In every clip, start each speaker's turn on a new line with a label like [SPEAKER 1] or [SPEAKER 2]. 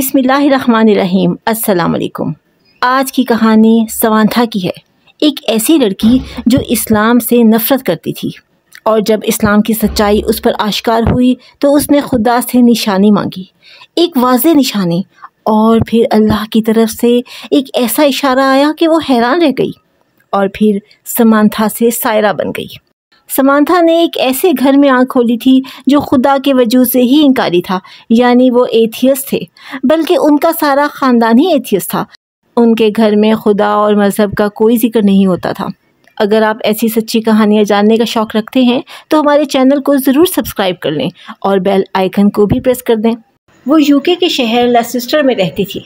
[SPEAKER 1] بسم اللہ الرحمن الرحیم۔ السلام علیکم۔ آج کی کہانی سمانتھا کی ہے، ایک ایسی لڑکی جو اسلام سے نفرت کرتی تھی، اور جب اسلام کی سچائی اس پر آشکار ہوئی تو اس نے خدا سے نشانی مانگی، ایک واضح نشانی، اور پھر اللہ کی طرف سے ایک ایسا اشارہ آیا کہ وہ حیران رہ گئی، اور پھر سمانتھا سے سائرہ بن گئی۔ سمانتھا نے ایک ایسے گھر میں آنکھ کھولی تھی جو خدا کے وجود سے ہی انکاری تھا، یعنی وہ ایتھیسٹ تھے، بلکہ ان کا سارا خاندان ہی ایتھیسٹ تھا۔ ان کے گھر میں خدا اور مذہب کا کوئی ذکر نہیں ہوتا تھا۔ اگر آپ ایسی سچی کہانیاں جاننے کا شوق رکھتے ہیں تو ہمارے چینل کو ضرور سبسکرائب کر لیں اور بیل آئیکن کو بھی پریس کر دیں۔ وہ یوکے کے شہر لیسسٹر میں رہتی تھی۔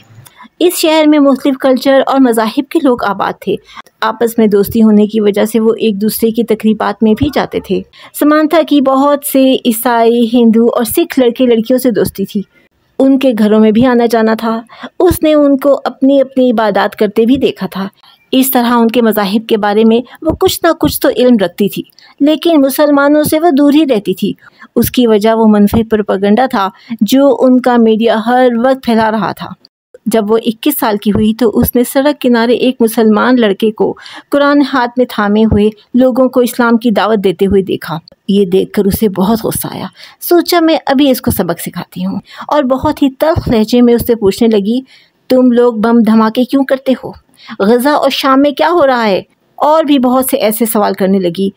[SPEAKER 1] اس شہر میں مختلف کلچر اور مذاہب کے لوگ آباد تھے۔ آپس میں دوستی ہونے کی وجہ سے وہ ایک دوسرے کی تقریبات میں بھی جاتے تھے۔ سمانتھا کی بہت سے عیسائی، ہندو اور سکھ لڑکے لڑکیوں سے دوستی تھی۔ ان کے گھروں میں بھی آنا جانا تھا۔ اس نے ان کو اپنی اپنی عبادات کرتے بھی دیکھا تھا۔ اس طرح ان کے مذاہب کے بارے میں وہ کچھ نہ کچھ تو علم رکھتی تھی، لیکن مسلمانوں سے وہ دور ہی رہتی تھی۔ اس کی وجہ وہ منفی پروپیگنڈا تھا جو ان کا میڈیا ہر وقت پھیلا رہا تھا۔ جب وہ 21 سال کی ہوئی تو اس نے سڑک کنارے ایک مسلمان لڑکے کو قرآن ہاتھ میں تھامے ہوئے لوگوں کو اسلام کی دعوت دیتے ہوئے دیکھا۔ یہ دیکھ کر اسے بہت غصہ آیا۔ سوچا میں ابھی اس کو سبق سکھاتی ہوں، اور بہت ہی تلخ لہجے میں اس سے پوچھنے لگی، تم لوگ بم دھماکے کیوں کرتے ہو؟ غزہ اور شام میں کیا ہو رہا ہے؟ اور بھی بہت سے ایسے سوال کرنے لگی،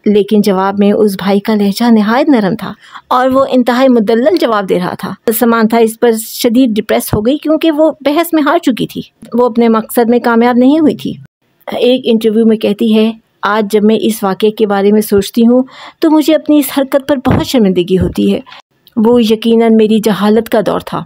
[SPEAKER 1] لیکن جواب میں اس بھائی کا لہجہ نہایت نرم تھا اور وہ انتہائی مدلل جواب دے رہا تھا۔ سمانتھا اس پر شدید ڈپریس ہو گئی کیونکہ وہ بحث میں ہار چکی تھی۔ وہ اپنے مقصد میں کامیاب نہیں ہوئی تھی۔ ایک انٹرویو میں کہتی ہے، آج جب میں اس واقعے کے بارے میں سوچتی ہوں تو مجھے اپنی اس حرکت پر بہت شرمندگی ہوتی ہے۔ وہ یقیناً میری جہالت کا دور تھا۔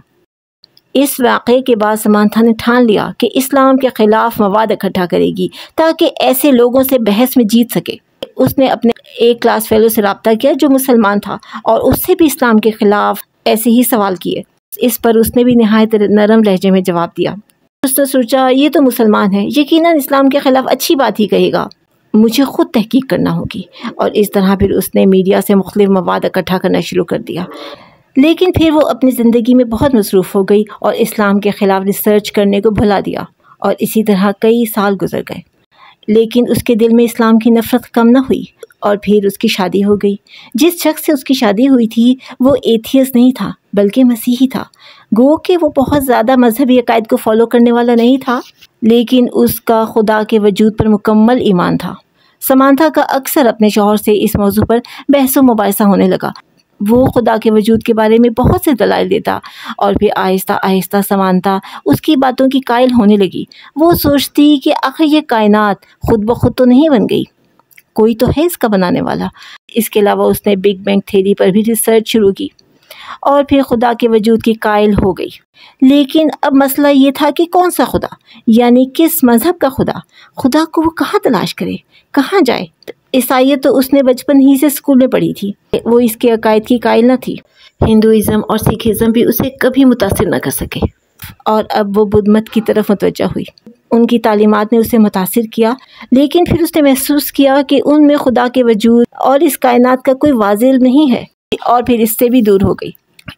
[SPEAKER 1] اس واقعے کے بعد سمانتھا نے ٹھان لیا کہ اسلام کے خلاف مواد اکٹھا کرے گی تاکہ ایسے لوگوں سے بحث میں جیت سکے۔ اس نے اپنے ایک کلاس فیلو سے رابطہ کیا جو مسلمان تھا اور اس سے بھی اسلام کے خلاف ایسے ہی سوال کیے۔ اس پر اس نے بھی نہایت نرم لہجے میں جواب دیا۔ اس نے سوچا یہ تو مسلمان ہے، یقیناً اسلام کے خلاف اچھی بات ہی کہے گا، مجھے خود تحقیق کرنا ہوگی۔ اور اس طرح پھر اس نے میڈیا سے مختلف مواد اکٹھا کرنا شروع کر دیا۔ لیکن پھر وہ اپنی زندگی میں بہت مصروف ہو گئی اور اسلام کے خلاف ریسرچ کرنے کو بھلا دیا، اور اسی طرح کئی سال گزر گئے، لیکن اس کے دل میں اسلام کی نفرت کم نہ ہوئی، اور پھر اس کی شادی ہو گئی۔ جس شخص سے اس کی شادی ہوئی تھی وہ ایتھیسٹ نہیں تھا بلکہ مسیحی تھا۔ گو کہ وہ بہت زیادہ مذہبی عقائد کو فالو کرنے والا نہیں تھا، لیکن اس کا خدا کے وجود پر مکمل ایمان تھا۔ سمانتھا کا اکثر اپنے شوہر سے اس موضوع پر بحث و مباحثہ ہونے لگا۔ وہ خدا کے وجود کے بارے میں بہت سے دلائل دیتا، اور پھر آہستہ آہستہ سمانتھا اس کی باتوں کی قائل ہونے لگی۔ وہ سوچتی کہ آخر یہ کائنات خود بخود تو نہیں بن گئی، کوئی تو ہے اس کا بنانے والا۔ اس کے علاوہ اس نے بگ بینگ تھیوری پر بھی ریسرچ شروع کی، اور پھر خدا کے وجود کی قائل ہو گئی۔ لیکن اب مسئلہ یہ تھا کہ کون سا خدا، یعنی کس مذہب کا خدا؟ خدا کو وہ کہاں تلاش کرے، کہاں جائے؟ عیسائیت تو اس نے بچپن ہی سے اسکول میں پڑھی تھی، وہ اس کے عقائد کی قائل نہ تھی۔ ہندوازم اور سکھزم بھی اسے کبھی متاثر نہ کر سکے، اور اب وہ بدھ مت کی طرف متوجہ ہوئی۔ ان کی تعلیمات نے اسے متاثر کیا، لیکن پھر اس نے محسوس کیا کہ ان میں خدا کے وجود اور اس کائنات کا کوئی واضح علم نہیں ہے، اور پھر اس سے بھی دور ہو گئی۔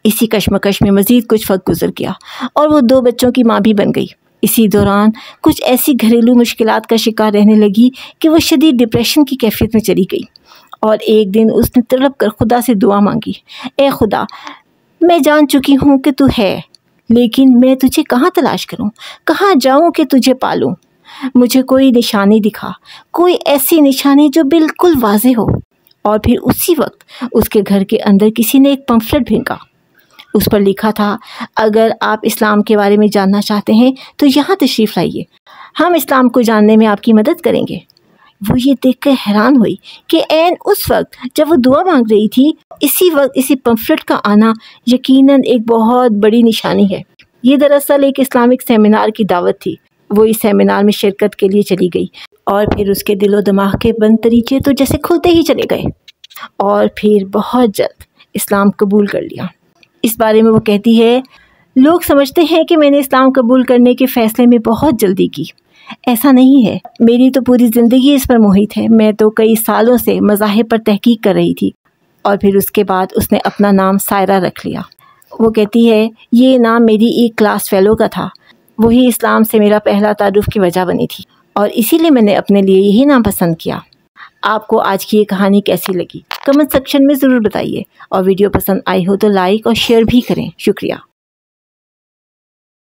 [SPEAKER 1] اسی کشمکش میں مزید کچھ وقت گزر گیا اور وہ 2 بچوں کی ماں بھی بن گئی۔ اسی دوران کچھ ایسی گھریلو مشکلات کا شکار رہنے لگی کہ وہ شدید ڈپریشن کی کیفیت میں چلی گئی، اور ایک دن اس نے تڑپ کر خدا سے دعا مانگی، اے خدا، میں جان چکی ہوں کہ تو ہے، لیکن میں تجھے کہاں تلاش کروں، کہاں جاؤں کہ تجھے پالوں؟ مجھے کوئی نشانی دکھا، کوئی ایسی نشانی جو بالکل واضح ہو۔ اور پھر اسی وقت اس کے گھر کے اندر کسی نے ایک پمفلٹ پھینکا۔ اس پر لکھا تھا، اگر آپ اسلام کے بارے میں جاننا چاہتے ہیں تو یہاں تشریف لائیے، ہم اسلام کو جاننے میں آپ کی مدد کریں گے۔ وہ یہ دیکھ کر حیران ہوئی کہ عین اس وقت جب وہ دعا مانگ رہی تھی، اسی وقت اسی پمفلٹ کا آنا یقیناً ایک بہت بڑی نشانی ہے۔ یہ دراصل ایک اسلامک سیمینار کی دعوت تھی۔ وہ اس سیمینار میں شرکت کے لیے چلی گئی، اور پھر اس کے دل و دماغ کے بند دریچے تو جیسے کھلتے ہی چلے گئے، اور پھر بہت جلد اسلام قبول کر لیا۔ اس بارے میں وہ کہتی ہے، لوگ سمجھتے ہیں کہ میں نے اسلام قبول کرنے کے فیصلے میں بہت جلدی کی، ایسا نہیں ہے، میری تو پوری زندگی اس پر محیط ہے۔ میں تو کئی سالوں سے مذاہب پر تحقیق کر رہی تھی، اور پھر اس کے بعد اس نے اپنا نام سائرہ رکھ لیا۔ وہ کہتی ہے یہ نام میری ایک کلاس فیلو کا تھا، وہی اسلام سے میرا پہلا تعارف کی وجہ بنی تھی اور اسی لیے میں نے اپنے لیے یہی نام پسند کیا۔ آپ کو آج کی یہ کہانی کیسی لگی؟ کمنٹ سیکشن میں ضرور بتائیے، اور ویڈیو پسند آئی ہو تو لائک اور شیئر بھی کریں۔ شکریہ۔